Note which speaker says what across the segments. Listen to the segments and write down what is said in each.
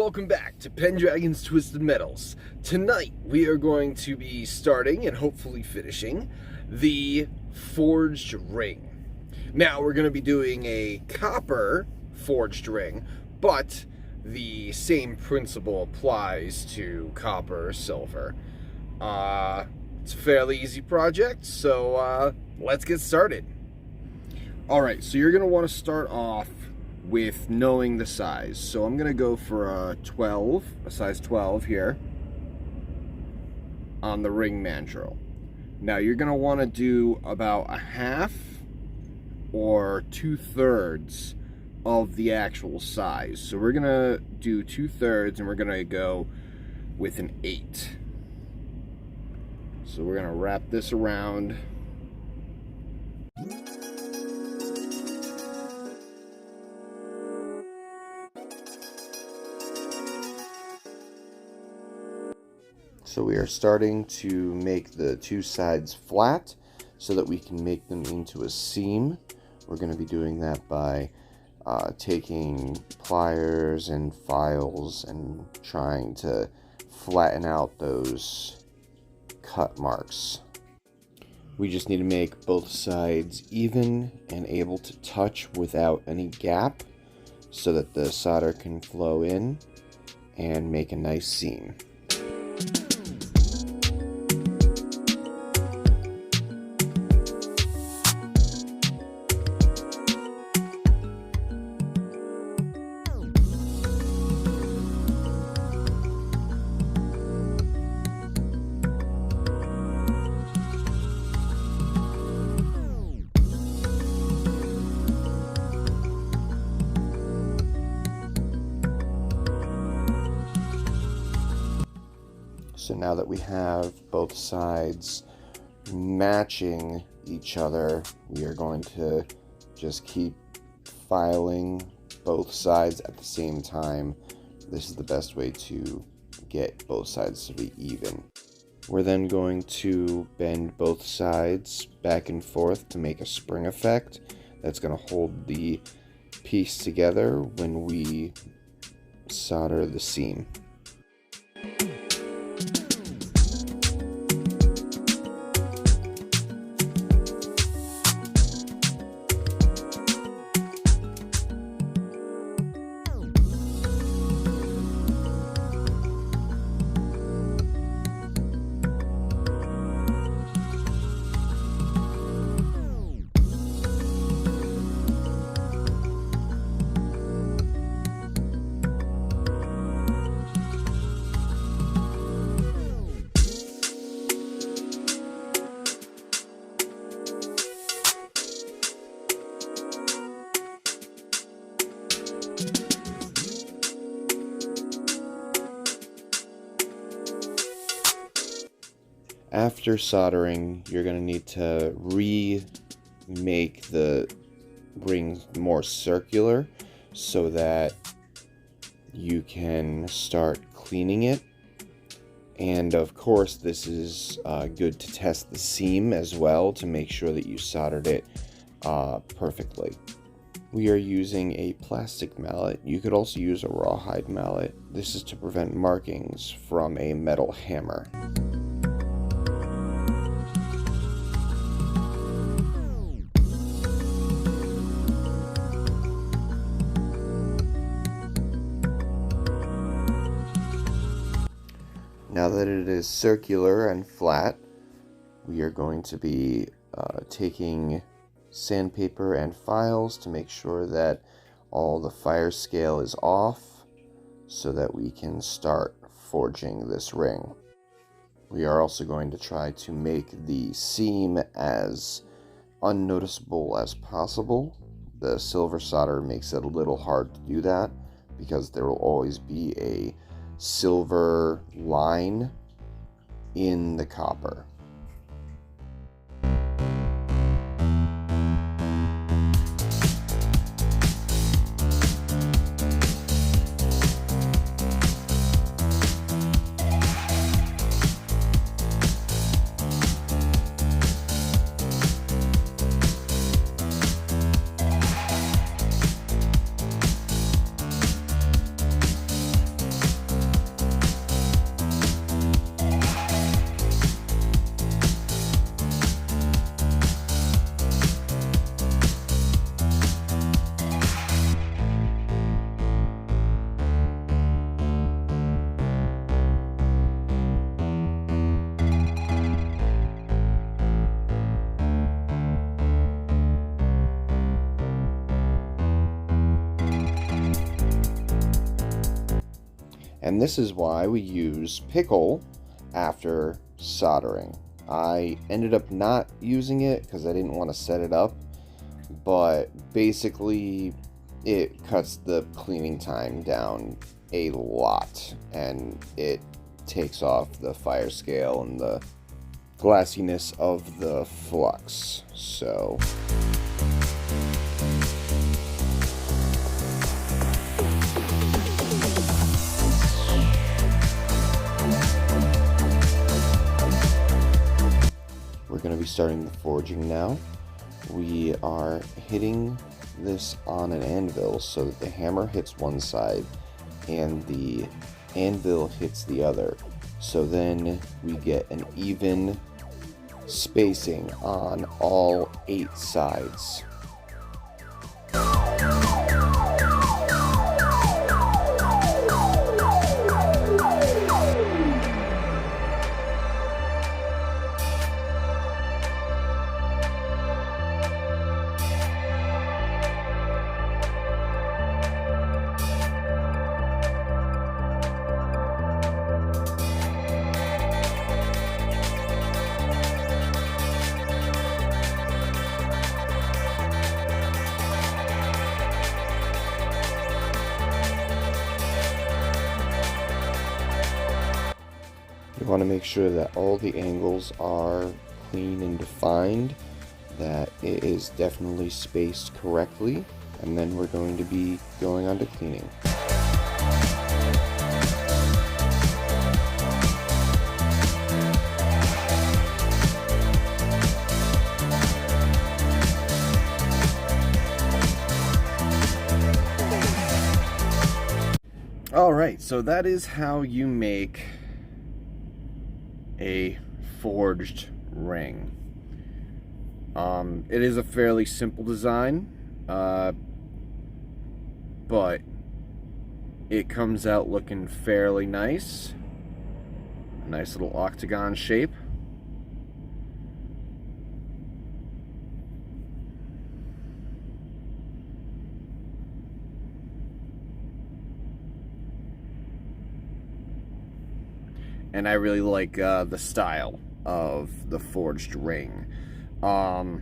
Speaker 1: welcome back to Pendragon's Twisted Metals. Tonight we are going to be starting and hopefully finishing the forged ring. Now we're going to be doing a copper forged ring, but the same principle applies to copper or silver. It's a fairly easy project, so let's get started. Alright, so you're going to want to start off with knowing the size. So I'm going to go for a size 12 here on the ring mandrel. Now you're going to want to do about a half or 2/3 of the actual size. So we're going to do 2/3 and we're going to go with an 8. So we're going to wrap this around. So we are starting to make the two sides flat so that we can make them into a seam. We're going to be doing that by taking pliers and files and trying to flatten out those cut marks. We just need to make both sides even and able to touch without any gap so that the solder can flow in and make a nice seam. So now that we have both sides matching each other, we are going to just keep filing both sides at the same time. This is the best way to get both sides to be even. We're then going to bend both sides back and forth to make a spring effect that's going to hold the piece together when we solder the seam. After soldering, you're going to need to remake the ring more circular so that you can start cleaning it. And of course, this is good to test the seam as well to make sure that you soldered it perfectly. We are using a plastic mallet. You could also use a rawhide mallet. This is to prevent markings from a metal hammer. Now that it is circular and flat, we are going to be taking sandpaper and files to make sure that all the fire scale is off so that we can start forging this ring. We are also going to try to make the seam as unnoticeable as possible. The silver solder makes it a little hard to do that because there will always be a silver line in the copper. And this is why we use pickle after soldering. I ended up not using it because I didn't want to set it up, but basically it cuts the cleaning time down a lot, and it takes off the fire scale and the glassiness of the flux. So we're going to be starting the forging now. We are hitting this on an anvil so that the hammer hits one side and the anvil hits the other. So then we get an even spacing on all 8 sides. You want to make sure that all the angles are clean and defined, that it is definitely spaced correctly, and then we're going to be going on to cleaning. Alright, so that is how you make a forged ring. It is a fairly simple design, but it comes out looking fairly nice. A nice little octagon shape. And I really like the style of the forged ring. Now,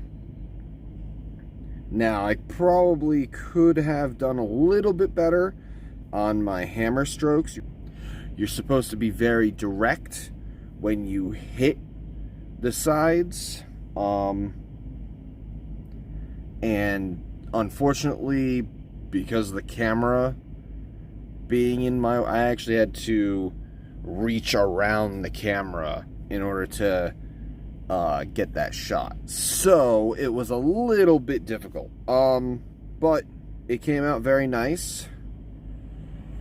Speaker 1: I probably could have done a little bit better on my hammer strokes. You're supposed to be very direct when you hit the sides. And unfortunately, because of the camera being in my... I actually had to reach around the camera in order to get that shot, so it was a little bit difficult, but it came out very nice.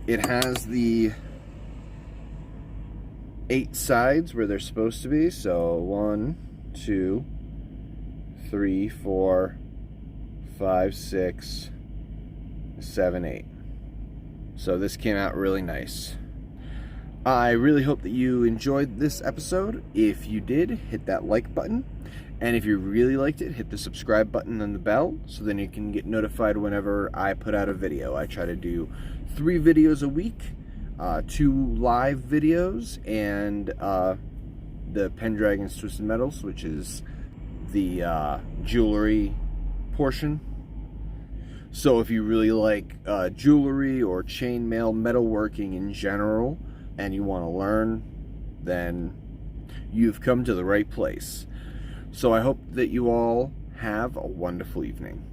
Speaker 1: It has the 8 sides where they're supposed to be, so 1, 2, 3, 4, 5, 6, 7, 8. So this came out really nice. I really hope that you enjoyed this episode. If you did, hit that like button. And if you really liked it, hit the subscribe button and the bell, so then you can get notified whenever I put out a video. I try to do 3 videos a week, 2 live videos, and the Pendragon's Twisted Metals, which is the jewelry portion. So if you really like jewelry or chainmail metalworking in general, and you want to learn, then you've come to the right place. So I hope that you all have a wonderful evening.